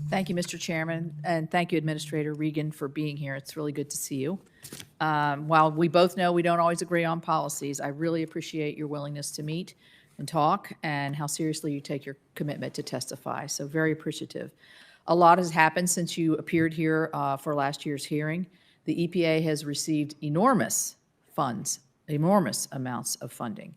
Thank you, Mr. Chairman, and thank you, Administrator Regan, for being here. It's really good to see you. While we both know we don't always agree on policies, I really appreciate your willingness to meet and talk and how seriously you take your commitment to testify. So very appreciative. A lot has happened since you appeared here for last year's hearing. The EPA has received enormous funds, enormous amounts of funding.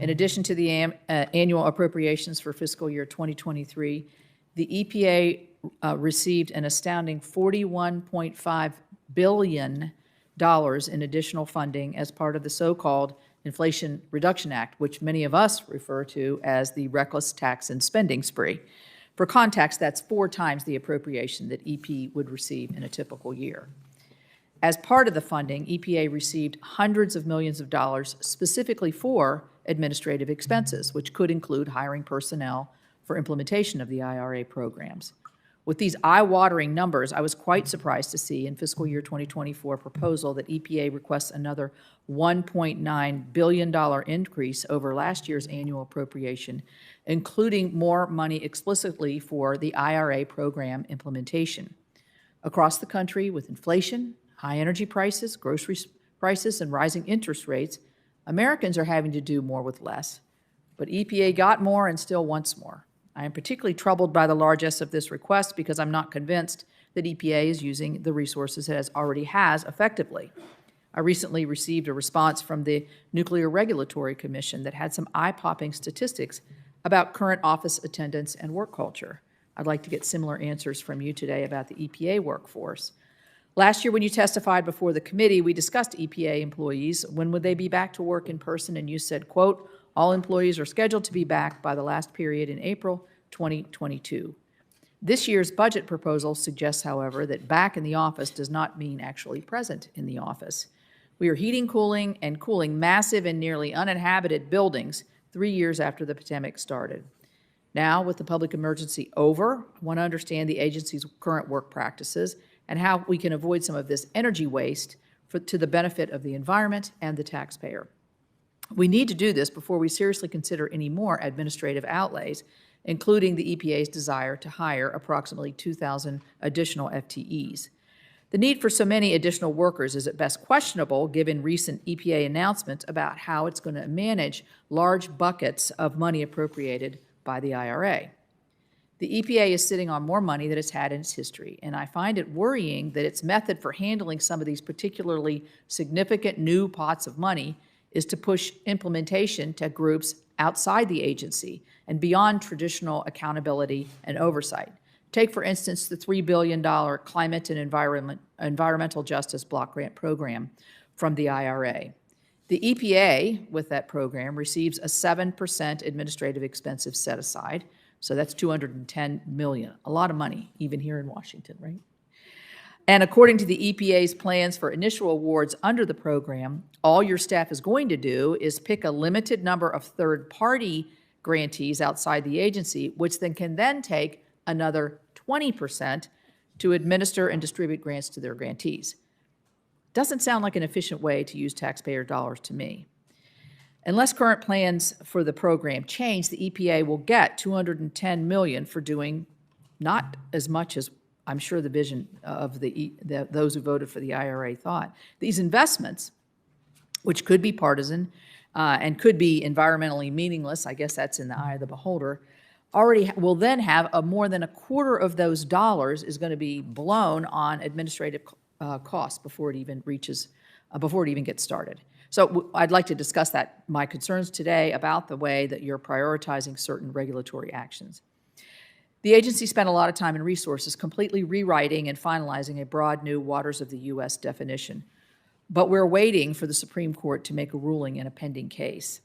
In addition to the annual appropriations for fiscal year 2023, the EPA received an astounding $41.5 billion in additional funding as part of the so-called Inflation Reduction Act, which many of us refer to as the reckless tax and spending spree. For context, that's 4 times the appropriation that EP would receive in a typical year. As part of the funding, EPA received hundreds of millions of dollars specifically for administrative expenses, which could include hiring personnel for implementation of the IRA programs. With these eye-watering numbers, I was quite surprised to see in fiscal year 2024 proposal that EPA requests another $1.9 billion increase over last year's annual appropriation, including more money explicitly for the IRA program implementation. Across the country, with inflation, high energy prices, grocery prices, and rising interest rates, Americans are having to do more with less. But EPA got more and still wants more. I am particularly troubled by the largesse of this request because I'm not convinced that EPA is using the resources it already has effectively. I recently received a response from the Nuclear Regulatory Commission that had some eye-popping statistics about current office attendance and work culture. I'd like to get similar answers from you today about the EPA workforce. Last year when you testified before the committee, we discussed EPA employees. When would they be back to work in person? And you said, quote, all employees are scheduled to be back by the last period in April 2022. This year's budget proposal suggests, however, that back in the office does not mean actually present in the office. We are heating, cooling, and cooling massive and nearly uninhabited buildings 3 years after the pandemic started. Now, with the public emergency over, I want to understand the agency's current work practices and how we can avoid some of this energy waste to the benefit of the environment and the taxpayer. We need to do this before we seriously consider any more administrative outlays, including the EPA's desire to hire approximately 2,000 additional FTEs. The need for so many additional workers is at best questionable given recent EPA announcements about how it's going to manage large buckets of money appropriated by the IRA. The EPA is sitting on more money than it's had in its history, and I find it worrying that its method for handling some of these particularly significant new pots of money is to push implementation to groups outside the agency and beyond traditional accountability and oversight. Take, for instance, the $3 billion Climate and Environmental Justice Block Grant Program from the IRA. The EPA, with that program, receives a 7% administrative expenses set aside, so that's $210 million, a lot of money, even here in Washington, right? And according to the EPA's plans for initial awards under the program, all your staff is going to do is pick a limited number of third-party grantees outside the agency, which then can then take another 20% to administer and distribute grants to their grantees. Doesn't sound like an efficient way to use taxpayer dollars to me. Unless current plans for the program change, the EPA will get $210 million for doing not as much as I'm sure the vision of those who voted for the IRA thought. These investments, which could be partisan and could be environmentally meaningless, I guess that's in the eye of the beholder, already will then have more than a quarter of those dollars is going to be blown on administrative costs before it even gets started. So I'd like to discuss my concerns today about the way that you're prioritizing certain regulatory actions. The agency spent a lot of time and resources completely rewriting and finalizing a broad new waters of the U.S. definition, but we're waiting for the Supreme Court to make a ruling in a pending case.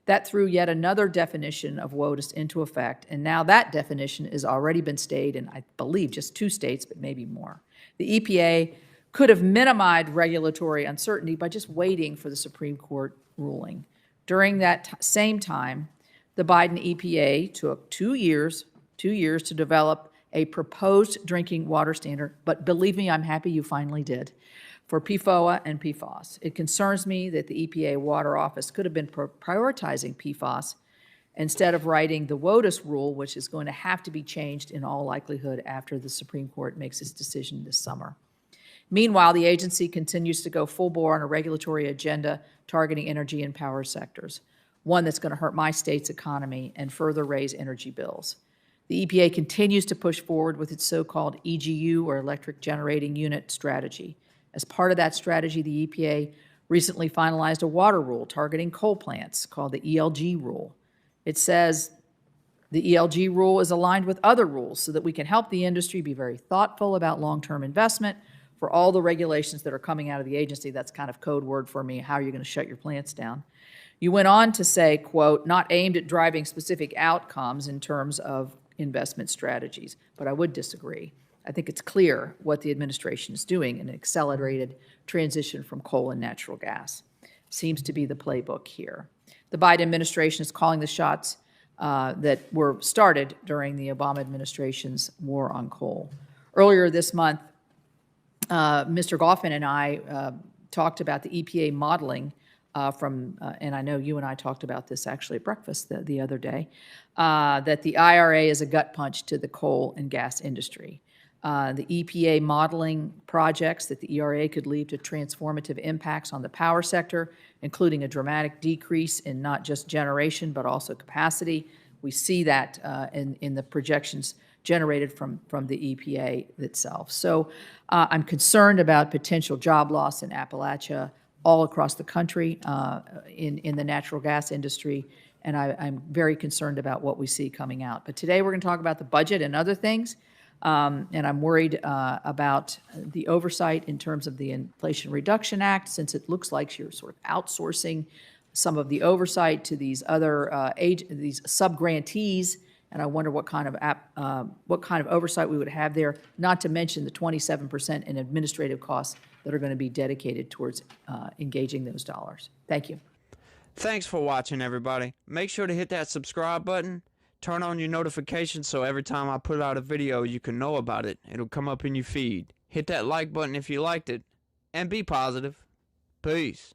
That threw yet another definition of WOTUS into effect, and now that definition has already been stayed in, I believe, just 2 states, but maybe more. The EPA could have minimized regulatory uncertainty by just waiting for the Supreme Court ruling. During that same time, the Biden EPA took 2 years to develop a proposed drinking water standard, but believe me, I'm happy you finally did, for PFOA and PFOS. It concerns me that the EPA Water Office could have been prioritizing PFOS instead of writing the WOTUS rule, which is going to have to be changed in all likelihood after the Supreme Court makes its decision this summer. Meanwhile, the agency continues to go full bore on a regulatory agenda targeting energy and power sectors, one that's going to hurt my state's economy and further raise energy bills. The EPA continues to push forward with its so-called EGU, or Electric Generating Unit strategy. As part of that strategy, the EPA recently finalized a water rule targeting coal plants called the ELG rule. It says the ELG rule is aligned with other rules so that we can help the industry be very thoughtful about long-term investment for all the regulations that are coming out of the agency. That's kind of code word for me, how are you going to shut your plants down? You went on to say, quote, not aimed at driving specific outcomes in terms of investment strategies, but I would disagree. I think it's clear what the administration is doing in an accelerated transition from coal and natural gas. Seems to be the playbook here. The Biden administration is calling the shots that were started during the Obama administration's war on coal. Earlier this month, Mr. Goffin and I talked about the EPA modeling and I know you and I talked about this actually at breakfast the other day, that the IRA is a gut punch to the coal and gas industry. The EPA modeling projects that the ERA could lead to transformative impacts on the power sector, including a dramatic decrease in not just generation, but also capacity. We see that in the projections generated from the EPA itself. So I'm concerned about potential job loss in Appalachia, all across the country in the natural gas industry, and I'm very concerned about what we see coming out. But today we're going to talk about the budget and other things, and I'm worried about the oversight in terms of the Inflation Reduction Act, since it looks like you're sort of outsourcing some of the oversight to these other these sub-grantees, and I wonder what kind of oversight we would have there, not to mention the 27% in administrative costs that are going to be dedicated towards engaging those dollars. Thank you. Thanks for watching, everybody. Make sure to hit that subscribe button, turn on your notifications so every time I put out a video you can know about it. It'll come up in your feed. Hit that like button if you liked it, and be positive. Peace.